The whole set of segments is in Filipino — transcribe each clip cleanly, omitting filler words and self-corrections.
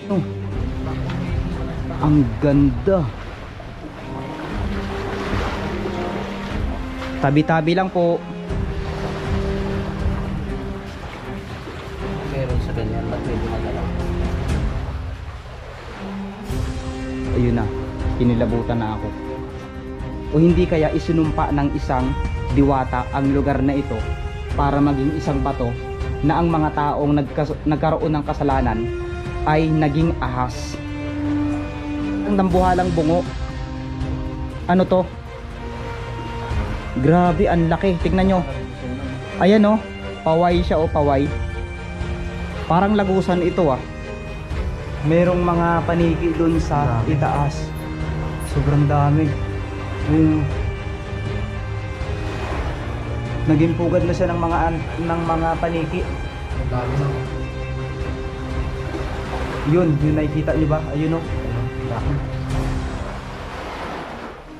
Oh, ang ganda. Tabi-tabi lang po. Meron sa ganyan, ba't medyo magalaw? Ayun na, kinilabutan na ako. O hindi kaya isinumpa ng isang diwata ang lugar na ito para maging isang bato na ang mga taong nagkaroon ng kasalanan ay naging ahas. Ang nambuhalang bungo. Ano to? Grabe, ang laki. Tignan nyo. Ayan o, paway siya o, paway. Parang lagusan ito ah. Merong mga paniki dun sa itaas. Sobrang dami. Naging pugad na siya ng mga paniki. Yun nakikita niyo ba? Ayun o.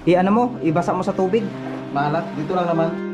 Ano mo? Ibasa mo sa tubig. Maalat, dito lang naman.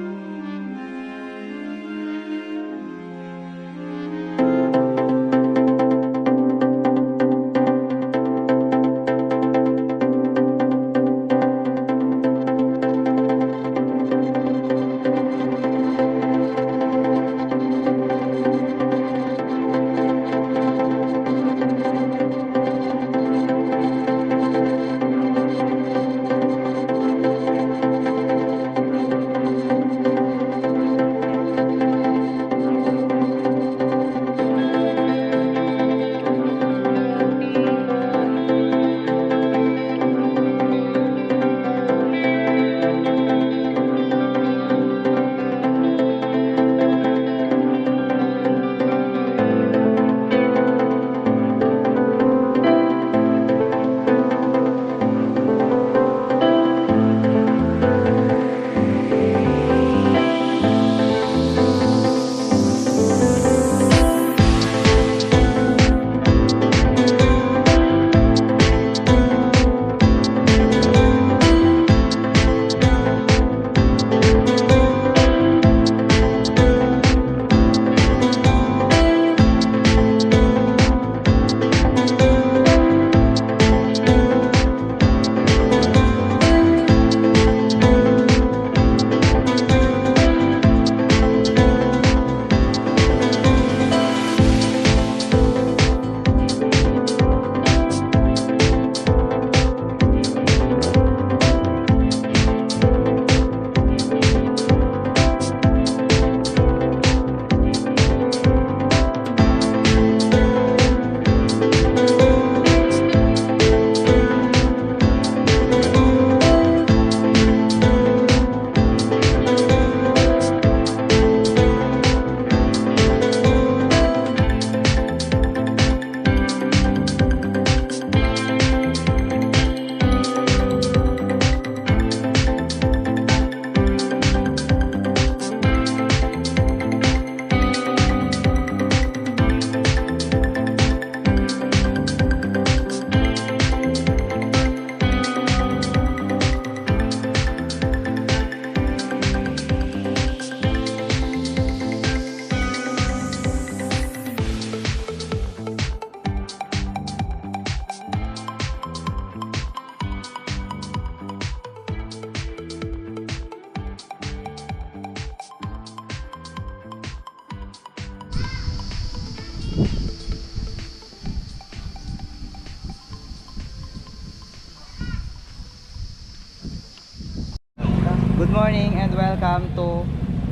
Good morning and welcome to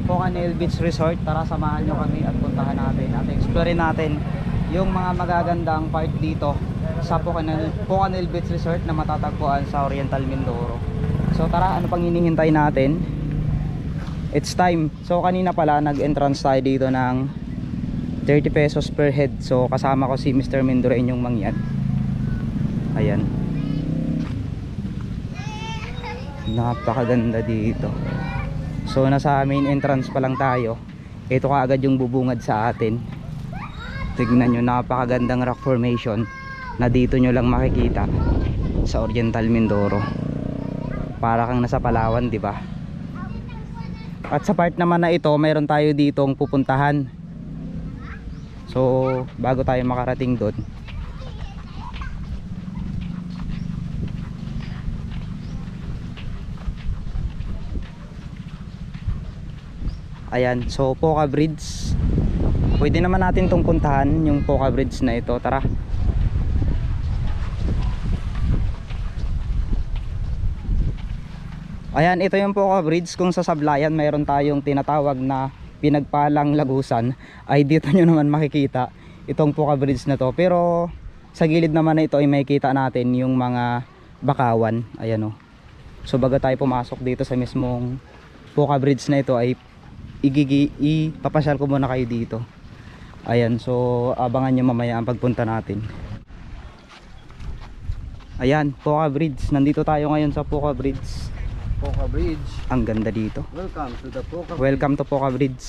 Pocanel Beach Resort. Tara, samahan nyo kami at puntahan natin at explore natin yung mga magagandang part dito sa Pocanel Beach Resort na matatagpuan sa Oriental Mindoro. So tara, ano pang hinihintay natin? It's time. So kanina pala nag-entrance tayo dito ng 30 pesos per head. So kasama ko si Mr. Mindoro inyong mangyan. Ayan. Napakaganda dito. So nasa main entrance pa lang tayo. Ito kaagad yung bubungad sa atin. Tignan nyo, napakagandang rock formation na dito nyo lang makikita sa Oriental Mindoro. Para kang nasa Palawan, di ba? At sa part naman na ito, mayroon tayo ditong pupuntahan. So bago tayo makarating doon, Ayan, so Poca Bridge. Pwede naman natin tong puntahan, yung Poca Bridge na ito. Tara. Ayan, ito yung Poca Bridge. Kung sa Sablayan mayroon tayong tinatawag na Pinagpalang Lagusan, ay dito nyo naman makikita itong Poca Bridge na to. Pero sa gilid naman na ito ay makikita natin yung mga bakawan. Ayan o. So bago tayo pumasok dito sa mismong Poca Bridge na ito ay ipapasyal ko muna kayo dito. Ayan, so abangan nyo mamaya ang pagpunta natin. Ayan, Poca Bridge. Nandito tayo ngayon sa Poca Bridge. Poca Bridge. Ang ganda dito. Welcome to the Poca Bridge. Welcome to Poca Bridge.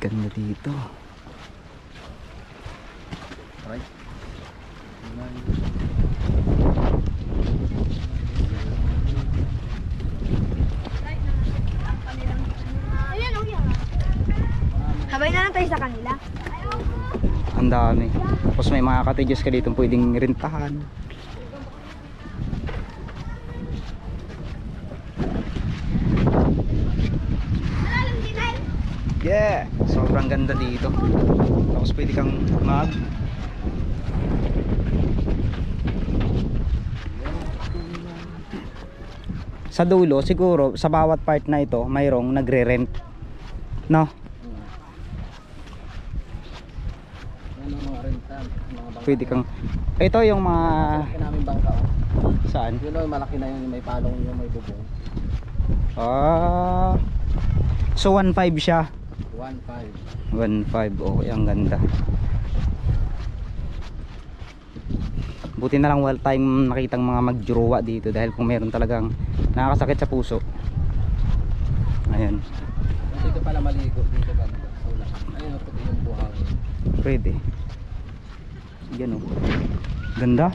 Ganda dito. Right. Sabay na lang tayo sa kanila. Ang dami. Tapos may mga cottages ka dito pwedeng rentahan. Yeah! Sobrang ganda dito. Tapos pwede kang sa dulo siguro sa bawat part na ito mayroong nagre-rent, no? Yan ang mga rental. Mga bangka. Pwede kang ito yung mga Malaki namin bangka. Oh. saan? Yun o, malaki na yun. Yung may palong, yung may bubong. So 1.5 siya. 1.5. 1.5. Okay, ang ganda. Buti na lang wala tayong nakitang mga magjuruwa dito dahil kung meron talagang nakakasakit sa puso. Ayan. Dito pala maligo. Dito ganda. Ayun o, puti yung buhangin. Pwede. Yan o. Ganda.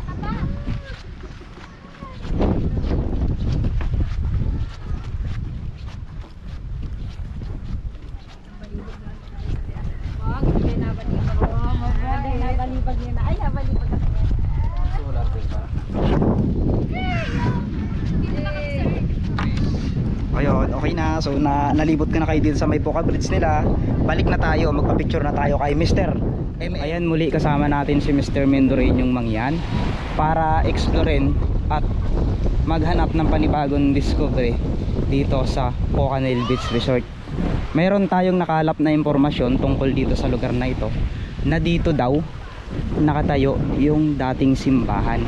So, wala din ba? Ayun, okay na. So nalibot ka na kayo dito sa may Poca Bridge nila. Balik na tayo, magpa-picture na tayo kay Mr. Ayan, muli kasama natin si Mr. Mendoreñong Mangyan para explorein at maghanap ng panibagong discovery dito sa Pocanel Beach Resort. Mayroon tayong nakalap na impormasyon tungkol dito sa lugar na ito, na dito daw nakatayo yung dating simbahan.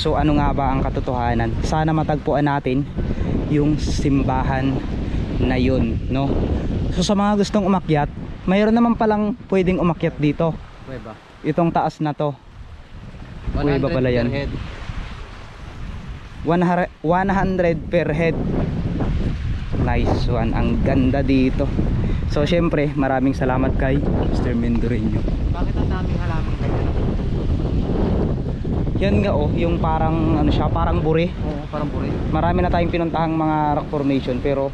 So ano nga ba ang katotohanan? Sana matagpuan natin yung simbahan na yun, no? So sa mga gustong umakyat, mayroon naman palang pwedeng umakyat dito. Pweba. Itong taas na to. Pweba pala yan. 100 per head. Nice one. Ang ganda dito. So syempre maraming salamat kay Mr. Mendoreño. Bakit ang daming halaman kayo? Yan nga oh, yung parang ano siya, parang buri. Oo, parang buri. Marami na tayong pinuntahang mga rock formation pero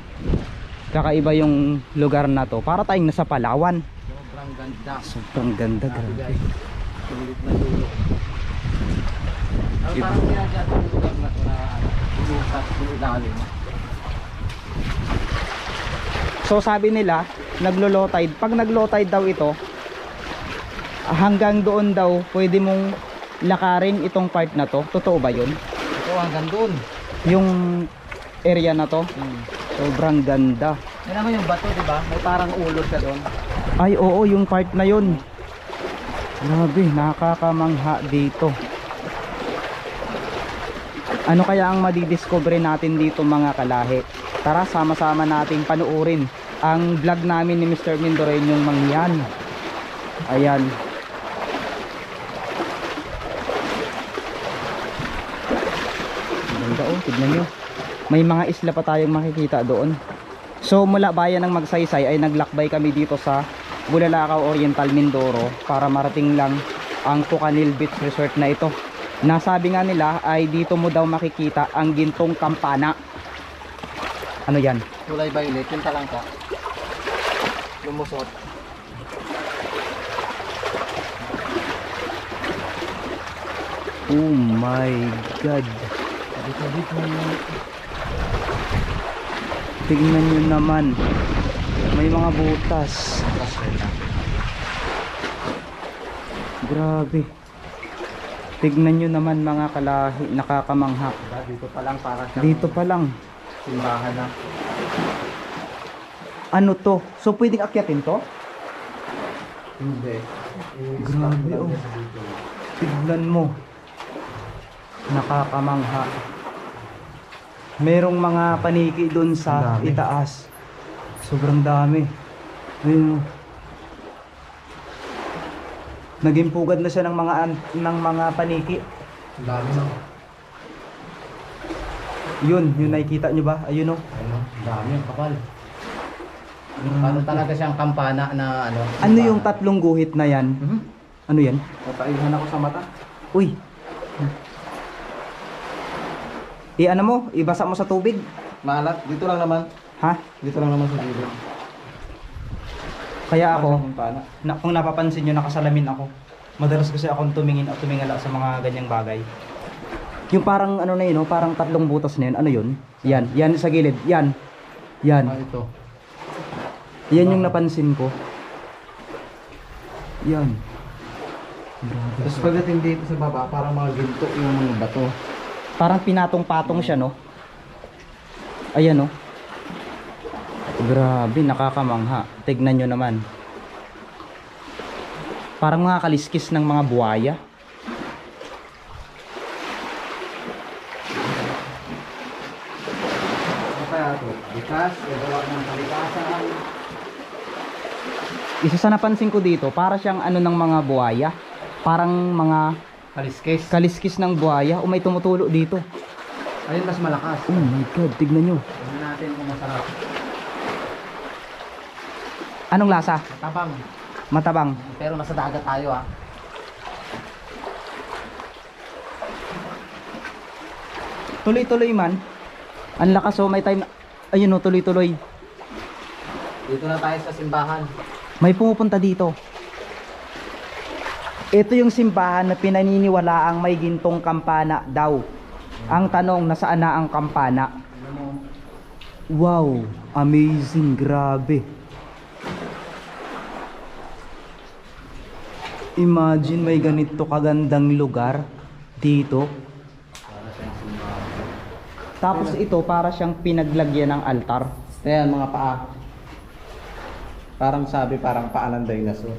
kakaiba yung lugar na to. Para tayong nasa Palawan. Sobrang ganda. Sobrang ganda, grabe. Sulit na dulo. Parang ginagawa sa lugar na bulukat yung ilalim. So sabi nila, naglo-low tide. Pag nag-low tide daw ito, hanggang doon daw pwede mong lakarin itong part na to. Totoo ba yun? Ito hanggang doon. Yung area na to, sobrang ganda. Yan naman yung bato, di ba? May parang ulo siya doon. Ay oo, yung part na yun. Grabe, nakakamangha dito. Ano kaya ang madidiscover natin dito mga kalahi? Tara, sama-sama nating panuorin ang vlog namin ni Mr. Mendoreñong Mangyan. Ayan. Ganda oh, tignan nyo. May mga isla pa tayong makikita doon. So mula bayan ng Magsaysay ay naglakbay kami dito sa Bulalakaw Oriental, Mindoro para marating lang ang Pocanel Beach Resort na ito. Nasabi nga nila ay dito mo daw makikita ang gintong kampana. Ano yan? Kulay violet, yung talangka. Lumusot. Oh my God. Tignan nyo naman. May mga butas. Grabe. Tignan nyo naman mga kalahi. Nakakamangha. Dito pa lang para sa Dito pa lang. simbahan na. Ano to? So pwedeng akyatin to? Hindi. Grabe oh. Tignan mo. Nakakamangha. Merong mga paniki doon sa Dami. itaas. Sobrang dami. Ayun. Oh. Naging pugad na siya ng mga paniki. Ang dami no. Yun, yung nakikita nyo ba? Ayun oh. Ayun no. Ang dami ang kapal. Ano talaga siyang kampana na ano? Ano yung tatlong guhit na yan? Mhm. Ano yan? Papaihan ako sa mata. Uy. Ano mo? Ibasa mo sa tubig? Maalat. Dito lang naman. Ha? Dito lang naman sa gilid. Kaya ako, Kampana. kung napapansin nyo, nakasalamin ako. Madalas kasi akong tumingin at tumingala sa mga ganyang bagay. Yung parang ano na yun, no? Parang tatlong butas na yun. Ano yun? Yan. Yan sa gilid. Yan. Yan. Ah, ito. Yan yung napansin ko. Yan. Grabe. Tapos pagdating dito sa baba, parang mga ginto yung mga bato. Parang pinatong-patong siya, no? Ayan, no? Grabe, nakakamangha. Tignan nyo naman. Parang mga kaliskis ng mga buhaya. Ano kaya ito? Bikas, gawa ng kalikasan. Isa sa napansin ko dito, para siyang ano ng mga buhaya. Parang mga Kaliskes. kaliskis ng buhaya. O may tumutulo dito. Ayun, mas malakas. Oh my God, tignan nyo. Tingnan natin kung masarap. Anong lasa? Tabang. Matabang. Pero nasa dagat tayo ah. Tuloy-tuloy man. Ang lakas oh, may time. Ayun oh, tuloy-tuloy. Dito na tayo sa simbahan. May pumupunta dito. Ito yung simbahan na pinaniniwalaang may gintong kampana daw. Ang tanong, nasaan na ang kampana? Wow, amazing, grabe. Imagine may ganito kagandang lugar dito. Tapos ito para siyang pinaglagyan ng altar. Ayan, mga paa. Parang sabi, parang paa ng dinosaur.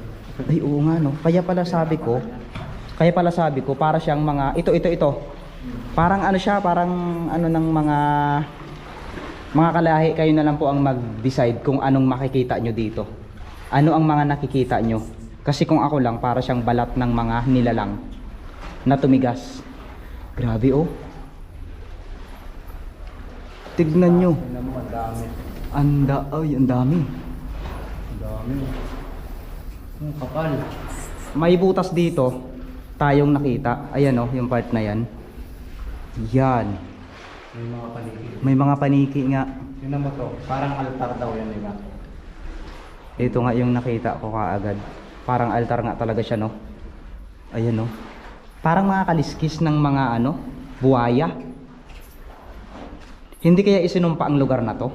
Ay oo nga no. Kaya pala sabi ko para siyang mga ito. Parang ano siya, parang ano ng mga kalahi, kayo na lang po ang mag-decide kung anong makikita nyo dito. Ano ang mga nakikita nyo? Kasi kung ako lang, para siyang balat ng mga nilalang na tumigas. Grabe oh. Tignan nyo. Tingnan mo, ang dami. Ang dami. Ang dami. Ang kapal. May butas dito tayong nakita. Ayan oh, yung part na yan. Yan. May mga paniki. May mga paniki nga. Tingnan mo to. Parang altar daw yan, diba? Ito nga yung nakita ko kaagad. Parang altar nga talaga siya, no? Ayan, no? Parang mga kaliskis ng mga, buhaya. Hindi kaya isinumpa ang lugar na to?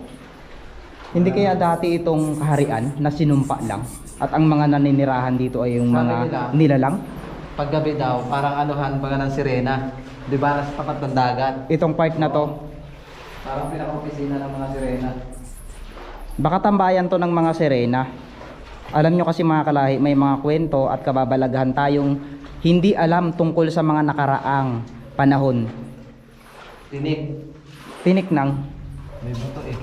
Hindi kaya dati itong kaharian na sinumpa lang? At ang mga naninirahan dito ay yung Sabi mga nila, nilalang? Paggabi daw, parang anuhan baga ng sirena. Di ba? Nasa tapat ng dagat. Itong part na to, Parang pinaka-opisina ng mga sirena. baka tambayan to ng mga sirena. Alam nyo kasi mga kalahi, may mga kwento at kababalaghan tayong hindi alam tungkol sa mga nakaraang panahon. Tinik. Tinik nang, May buto eh.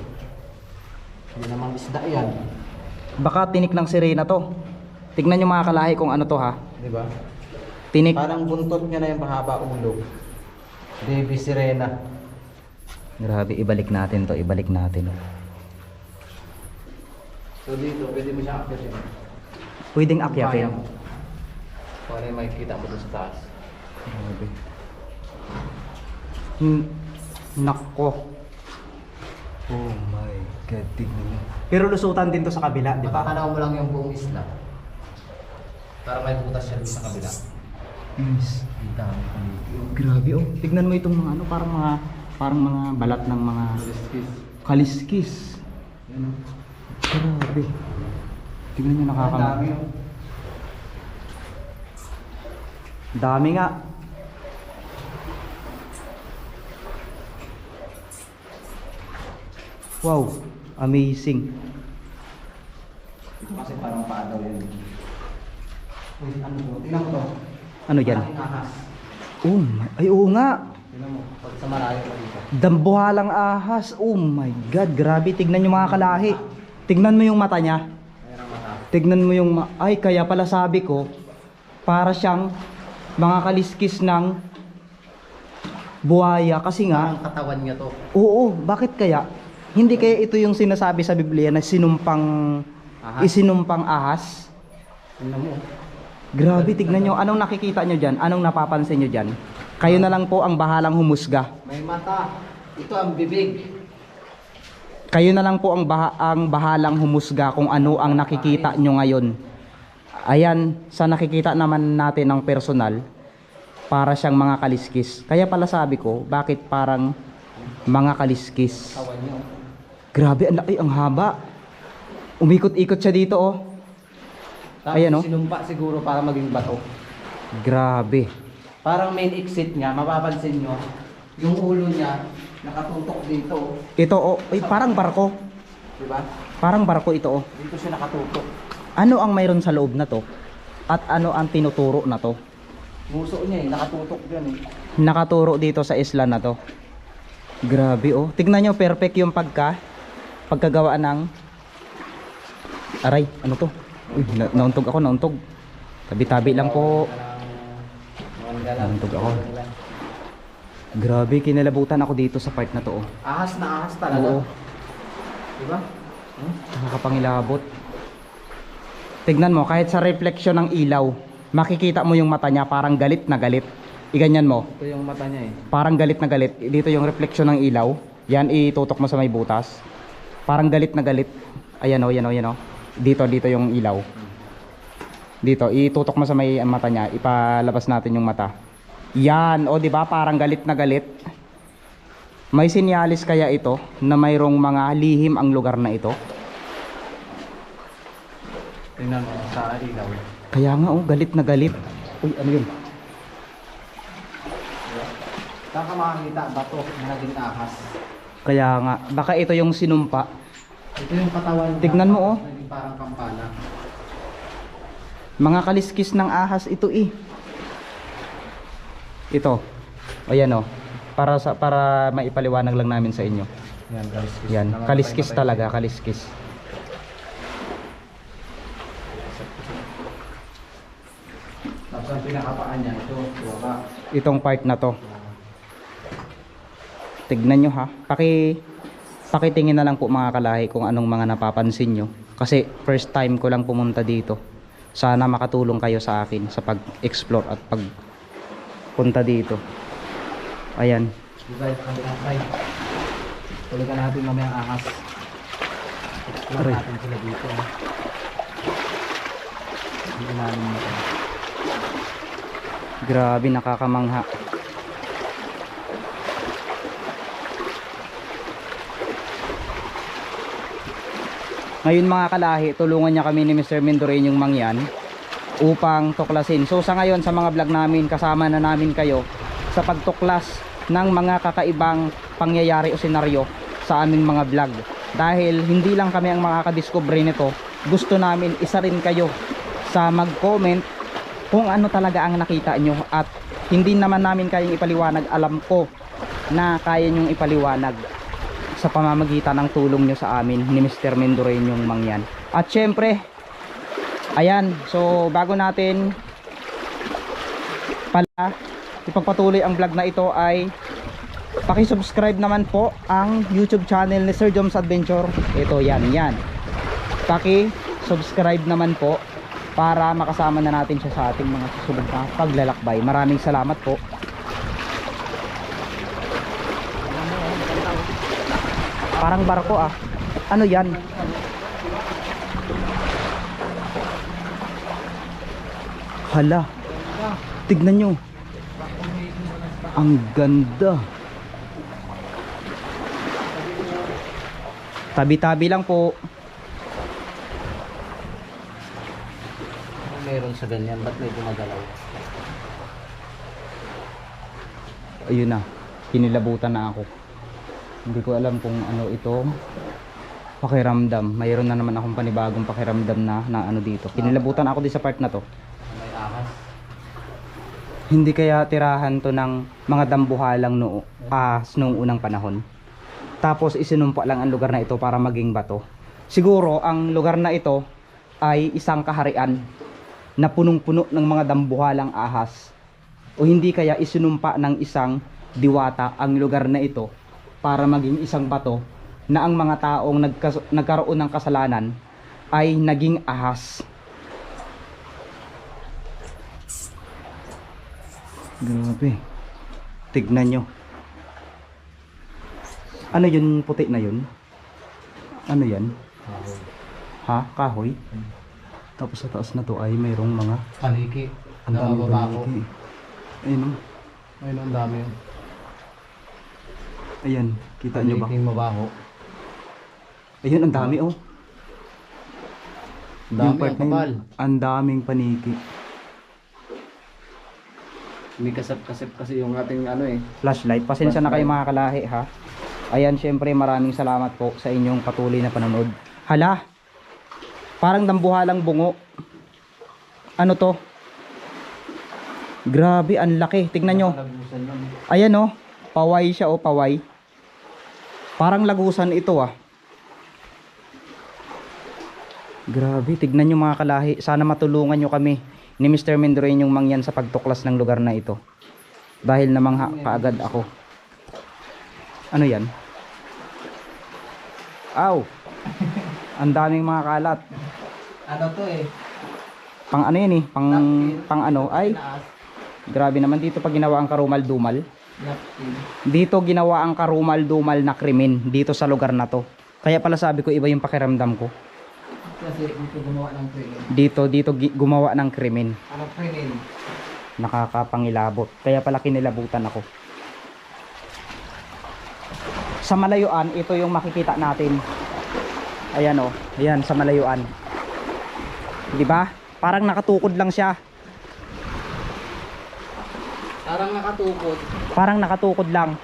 Hindi namang isda yan. baka tinik ng sirena to. Tignan nyo mga kalahi kung ano to ha. Di ba? Tinik. Parang buntot niya na yung mahaba ulo. Baby sirena. Grabe, ibalik natin to, ibalik natin. So dito, pwede mo siya akyatin. Pwedeng akyatin. Kung ano yung makikita mo doon sa taas. Grabe. Nako. Oh my God, tignan nyo. Pero lusutan din to sa kabila, di ba? Makakalaw mo lang yung buong isla. Para may butas siya doon sa kabila. Yes. Kita mo. Grabe oh. Tignan mo itong mga parang mga Parang mga balat ng mga kaliskis. Grabe. Tingnan nyo, Dami oh. Dami nga. Wow, amazing. Kasi parang paa daw yan. Uy, ano to? Tingnan mo to. Ano yan? Malaking ahas. Ay oo nga. Tingnan mo, pag sa malayo pa dito. Dambuhalang ahas. Oh my God, grabe. Tignan yung mga kalahi. Tignan mo yung mata niya. Mayroong mata. Tignan mo yung ay, kaya pala sabi ko, para siyang mga kaliskis ng buhaya. Kasi nga, Parang katawan niya to. oo, bakit kaya? Hindi kaya ito yung sinasabi sa Biblia na Ahas. isinumpang ahas? Tingnan mo. Grabe, tignan nyo. Anong nakikita nyo dyan? Anong napapansin nyo dyan? Kayo na lang po ang bahalang humusga. May mata. Ito ang bibig. Kayo na lang po ang bahalang humusga kung ano ang nakikita nyo ngayon. Ayan, sa nakikita naman natin ng personal, para siyang mga kaliskis. Kaya pala sabi ko, bakit parang mga kaliskis? Katawan niyo. Grabe, ang haba. Umikot-ikot siya dito, oh. Tapos Ayan, oh. sinumpa siguro para maging bato. Grabe. Parang main exit nga, mapapansin nyo, yung ulo niya nakatutok dito. Ito, oh, ay, parang barko. Diba? Parang barko ito, oh. Dito siya nakatutok. Ano ang mayroon sa loob na to? At ano ang tinuturo na to? Muso niya nakatutok dyan eh. Nakaturo dito sa isla na to. Grabe, oh. Tignan nyo, perfect yung pagkagawa ng aray, ano to? Uy, nauntog ako, nauntog. Tabi-tabi lang po. Nauntog ako. Grabe, kinalabutan ako dito sa part na to, oh. Ahas na ahas talaga. Oo. Diba? Nakakapangilabot. Tignan mo, kahit sa refleksyon ng ilaw, makikita mo yung mata niya, parang galit na galit. Iganyan mo, Ito yung mata niya eh. parang galit na galit. Dito yung refleksyon ng ilaw. Yan, itutok mo sa may butas. Parang galit na galit. Ayan o, yan o, yan o. Dito yung ilaw. Dito, itutok mo sa may mata niya. Ipalabas natin yung mata. Yan, o, di ba? Parang galit na galit. May sinyalis kaya ito na mayroong mga lihim ang lugar na ito? Tingnan mo sa ilaw. Kaya nga, oh, galit na galit. Uy, ano yun? Saan ka makakita bato na naging ahas? Kaya nga, baka ito yung sinumpa. Ito yung katawan niya. Tignan mo, oh. Naging parang kampana. Mga kaliskis ng ahas ito eh. Ito. Ayan oh. Para maipaliwanag lang namin sa inyo. Yan, kaliskis. Yan, kaliskis talaga, kaliskis. Tapos ang pinakapaan niya, ito, waka. Itong part na to. Tignan nyo ha. Pakitingin na lang po mga kalahi kung anong mga napapansin nyo. Kasi first time ko lang pumunta dito. Sana makatulong kayo sa akin sa pag-explore at pagpunta dito. Ayan. Diba, kabilang side. Tulogan natin mamaya ang ahas. Explore Aray. natin sila dito. Hindi namin nito. Grabe, nakakamangha. Ngayon mga kalahi, tulungan niya kami ni Mr. Mendoreñong Mangyan upang tuklasin. So sa ngayon sa mga vlog namin, kasama na namin kayo sa pagtuklas ng mga kakaibang pangyayari o senaryo sa aming mga vlog. Dahil hindi lang kami ang makakadiscover nito, gusto namin isa rin kayo sa mag-comment kung ano talaga ang nakita nyo. At hindi naman namin kayang ipaliwanag, alam ko na kaya nyong ipaliwanag sa pamamagitan ng tulong nyo sa amin ni Mr. Mendoreñong Mangyan. At syempre, ayan, so bago natin pala ipagpatuloy ang vlog na ito ay paki-subscribe naman po ang YouTube channel ni Sir Joms Adventure. Ito, yan. Paki-subscribe naman po para makasama na natin siya sa ating mga susunod na paglalakbay. Maraming salamat po. Parang barko ah. Ano yan? Hala. Tignan nyo. Ang ganda. Tabi-tabi lang po. Meron sa ganyan, ba't may gumagalaw? Ayun na, kinilabutan na ako. Hindi ko alam kung ano ito. Pakiramdam. Mayroon na naman akong panibagong pakiramdam na ano dito. Kinilabutan ako din sa part na to. May ahas. Hindi kaya tirahan to ng mga dambuhalang noong unang panahon. Tapos isinumpa lang ang lugar na ito para maging bato. Siguro ang lugar na ito ay isang kaharian na punong-puno ng mga dambuhalang ahas. O hindi kaya isinumpa ng isang diwata ang lugar na ito para maging isang bato na ang mga taong nagkaroon ng kasalanan ay naging ahas. Grabe. Tignan nyo. Ano yun puti na yun? Ano yan? Kahoy. Ha? Kahoy? Tapos sa taas na to ay mayroong mga Paniki. ang dami Nakababa ko. paniki. Ayun o. Ayun, ang dami yun. Ayan. Kita nyo ba? Paniking mabaho. Ayun ang dami oh. Ang dami, Yung part ang na yun, kapal. ang daming paniki. May kasap-kasap kasi yung ating ano eh. Flashlight. Pasensya na kayo mga kalahi ha. Ayan, syempre maraming salamat po sa inyong patuloy na panonood. Hala, parang dambuhalang bungo. Ano to? Grabe, ang laki. Tignan nyo. Lagusan yun. Ayan oh, paway siya oh, paway. Parang lagusan ito ah. Grabe, tignan nyo mga kalahi. Sana matulungan nyo kami ni Mr. Mendroy yung mangyan sa pagtuklas ng lugar na ito. Dahil namangha kaagad ako. Ano yan? Aw! Ang daming mga kalat. Ano to eh? Pang ano yan eh? Pang ano? Ay! Grabe naman dito pag ginawa ang karumal-dumal. Napkin. Dito ginawa ang karumal-dumal na krimen dito sa lugar na to. Kaya pala sabi ko iba yung pakiramdam ko. Kasi dito gumawa ng krimen. Dito gumawa ng krimen. Ano krimen? Nakakapangilabot. Kaya pala kinilabutan ako. Sa malayuan, ito yung makikita natin. Ayan oh. Ayan sa malayuan. 'Di ba? Parang nakatukod lang siya. Parang nakatukod. Parang nakatukod lang.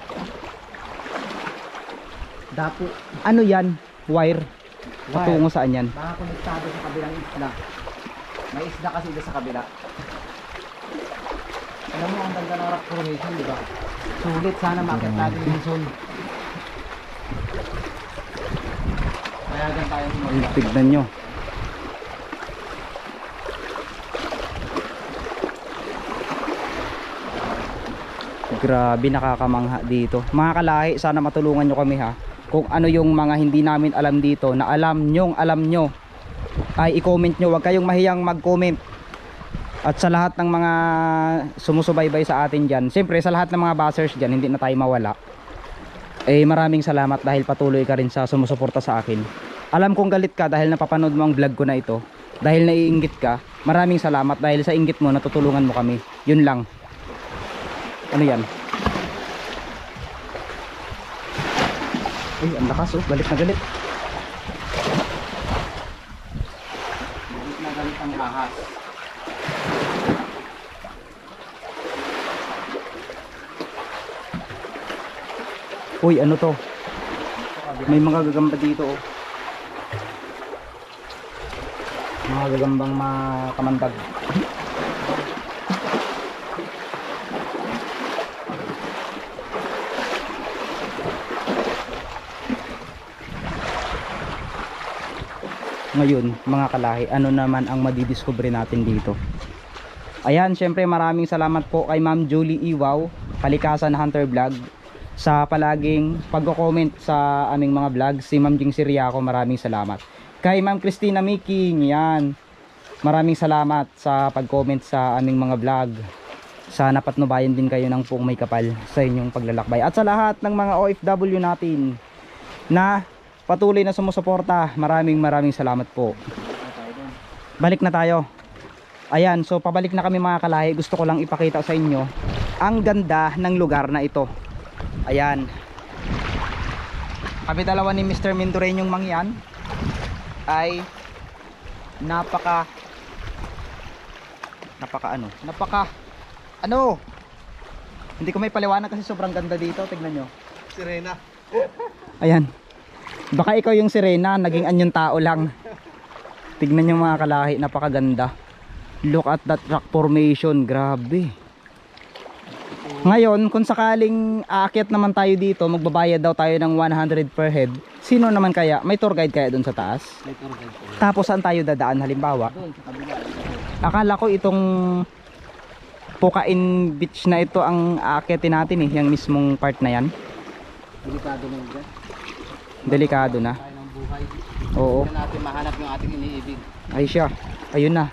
Dapo. Ano 'yan? Wire. Patungo saan 'yan? Nakakonektado sa kabilang isla. May isla kasi dito sa kabila. Alam mo, ang ganda ng rock formation, di ba? Sulit, sana makit natin yung zone. Mayagan tayo mo. Ay, tignan nyo. Grabe, nakakamangha dito. Mga kalahi, sana matulungan nyo kami ha. Kung ano yung mga hindi namin alam dito, na alam nyo, ay i-comment nyo. Huwag kayong mahiyang mag-comment. At sa lahat ng mga sumusubaybay sa atin dyan, siyempre sa lahat ng mga bashers dyan, hindi na tayo mawala. Eh maraming salamat dahil patuloy ka rin sa sumusuporta sa akin. Alam kong galit ka dahil napapanood mo ang vlog ko na ito. Dahil naiinggit ka, maraming salamat dahil sa inggit mo natutulungan mo kami. Yun lang. Ano yan? Ay, ang lakas oh, galit na galit. Galit na galit ang ahas. Uy, ano to? May mga gagamba dito oh. Mga gagambang makamandag. Ngayon, mga kalahi, ano naman ang madidiscover natin dito? Ayan, syempre maraming salamat po kay Ma'am Julie Iwaw, Kalikasan Hunter Vlog, sa palaging pagko-comment sa aming mga vlog. Si Ma'am Jing Siriaco, maraming salamat. Kay Ma'am Christina Making, yan, maraming salamat sa pag-comment sa aming mga vlog. Sana patnubayan din kayo ng puong may kapal sa inyong paglalakbay. At sa lahat ng mga OFW natin na patuloy na sumusuporta, maraming salamat po. Balik na tayo. Ayan, so pabalik na kami mga kalahi. Gusto ko lang ipakita sa inyo ang ganda ng lugar na ito. Ayan. Kami dalawa ni Mr. Mindoreñong Mangyan ay napaka hindi ko may paliwanag kasi sobrang ganda dito. Tignan nyo. Sirena. Ayan. Baka ikaw yung sirena, naging anyong tao lang. Tignan nyo mga kalahi, napakaganda. Look at that rock formation, grabe. Ngayon, kung sakaling aakyat naman tayo dito, magbabayad daw tayo ng 100 per head. Sino naman kaya? May tour guide kaya doon sa taas? May tour guide po. Tapos saan tayo dadaan halimbawa? Doon sa kabila. Akala ko itong Pukain Beach na ito ang aakyatin natin yung mismong part na yan. Delikado na yun. Delikado na. Tayo ng buhay. Oo. Hindi natin mahanap yung ating iniibig. Ay siya. Ayun na.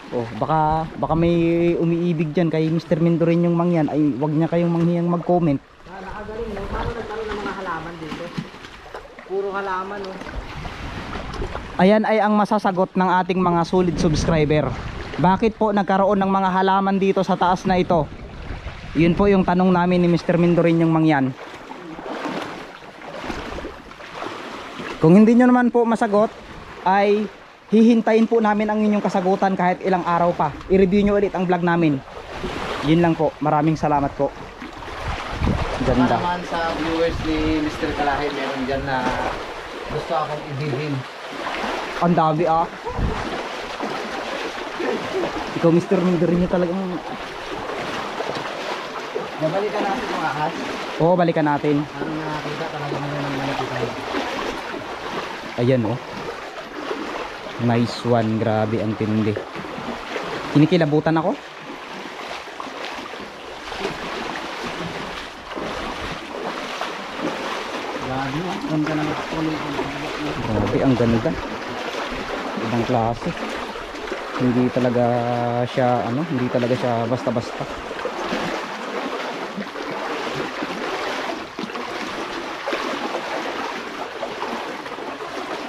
Oh, baka may umiibig diyan kay Mr. Mindoreñong Mangyan. Ay wag niya kayong manghiyang mag-comment. Nakagaling no? Paano nagkaroon ng mga halaman dito? Puro halaman no? Ayan ay ang masasagot ng ating mga solid subscriber. Bakit po nagkaroon ng mga halaman dito sa taas na ito? Yun po yung tanong namin ni Mr. Mindoreñong Mangyan. Kung hindi nyo naman po masagot, ay hihintayin po namin ang inyong kasagutan kahit ilang araw pa. I-review nyo ulit ang vlog namin. Yun lang po. Maraming salamat po. Baka Ganda. naman sa viewers ni Mr. Kalahi, meron dyan na gusto akong ibigin. Ang dami ah. Ikaw Mr. Mindoreño talagang... Babalikan natin yung ahas. Oo, balikan natin. Ano nakakita talaga naman ng malapit tayo. Ayan oh. Nice one. Grabe ang tindi. Kinikilabutan ako. Grabe ah. Ganda na tuloy. Grabe ang ganda. Ibang klase. Hindi talaga siya basta-basta.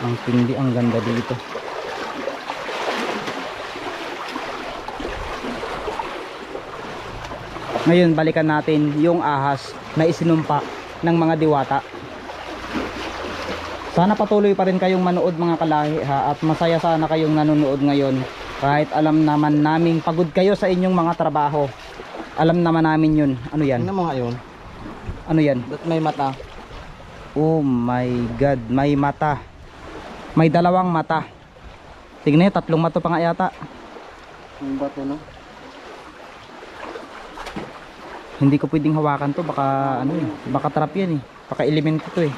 Ang tindi, ang ganda dito. Ngayon balikan natin yung ahas na isinumpa ng mga diwata. Sana patuloy pa rin kayong manood mga kalahi ha, at masaya sana kayong nanonood ngayon. Kahit alam naman naming pagod kayo sa inyong mga trabaho. Alam naman namin yun. Ano yan? Tingnan mo nga yun. Ano yan? Ba't may mata? Oh my God, may mata. May dalawang mata. Tingnan nyo, 3 mata pa nga yata. Yung bato no? Hindi ko pwedeng hawakan to, baka ano eh, baka trap yan eh. Baka elemento to eh.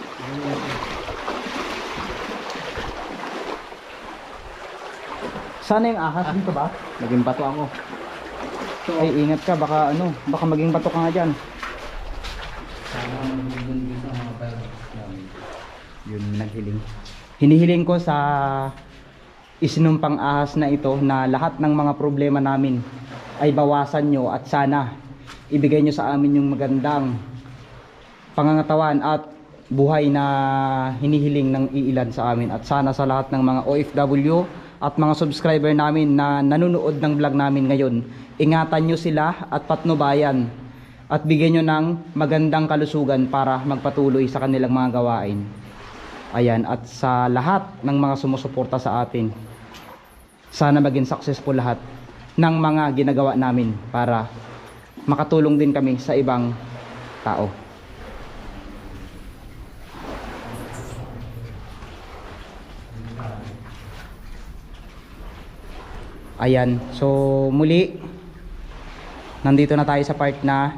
Sana yung ahas dito ba? Naging bato ako. Ay ingat ka, baka ano, baka maging bato ka nga dyan. Yun naghiling. Hinihiling ko sa isinumpang ahas na ito na lahat ng mga problema namin ay bawasan nyo at sana ibigay nyo sa amin yung magandang pangangatawan at buhay na hinihiling ng iilan sa amin. At sana sa lahat ng mga OFW at mga subscriber namin na nanonood ng vlog namin ngayon, ingatan nyo sila at patnubayan at bigyan nyo ng magandang kalusugan para magpatuloy sa kanilang mga gawain. Ayan, at sa lahat ng mga sumusuporta sa atin, sana maging successful lahat ng mga ginagawa namin para makatulong din kami sa ibang tao. Ayan, so muli nandito na tayo sa part na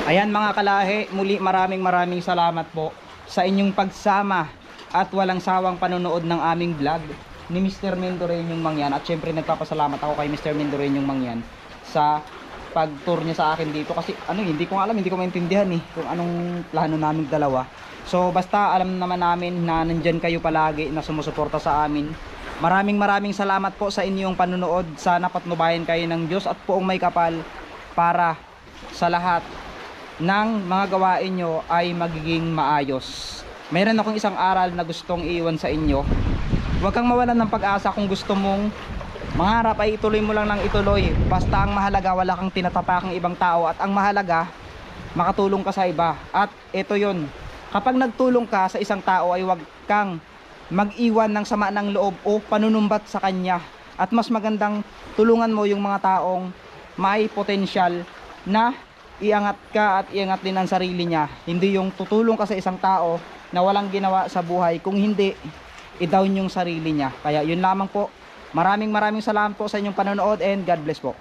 ayan mga kalahi, muli maraming salamat po sa inyong pagsama at walang sawang panonood ng aming vlog ni Mr. Mindoreñong Mangyan. At syempre nagpapasalamat ako kay Mr. Mindoreñong Mangyan sa pag-tour niya sa akin dito kasi ano, hindi ko alam, hindi ko maintindihan kung anong plano naming dalawa. So basta alam naman namin na nandyan kayo palagi na sumusuporta sa amin. Maraming salamat po sa inyong panonood. Sana patnubayan kayo ng Diyos at poong may kapal para sa lahat ng mga gawain nyo ay magiging maayos. Mayroon akong isang aral na gustong iwan sa inyo. Huwag kang mawalan ng pag-asa kung gusto mong Mangarap ay ituloy mo lang ng ituloy. Basta ang mahalaga, wala kang tinatapakang ibang tao. At ang mahalaga, makatulong ka sa iba. At ito yun, kapag nagtulong ka sa isang tao ay huwag kang mag-iwan ng sama ng loob o panunumbat sa kanya. At mas magandang tulungan mo yung mga taong may potensyal na iangat ka at iangat din ang sarili niya. Hindi yung tutulong ka sa isang tao na walang ginawa sa buhay, kung hindi i-down yung sarili niya. Kaya yun lamang po. Maraming salamat po sa inyong panonood and God bless po.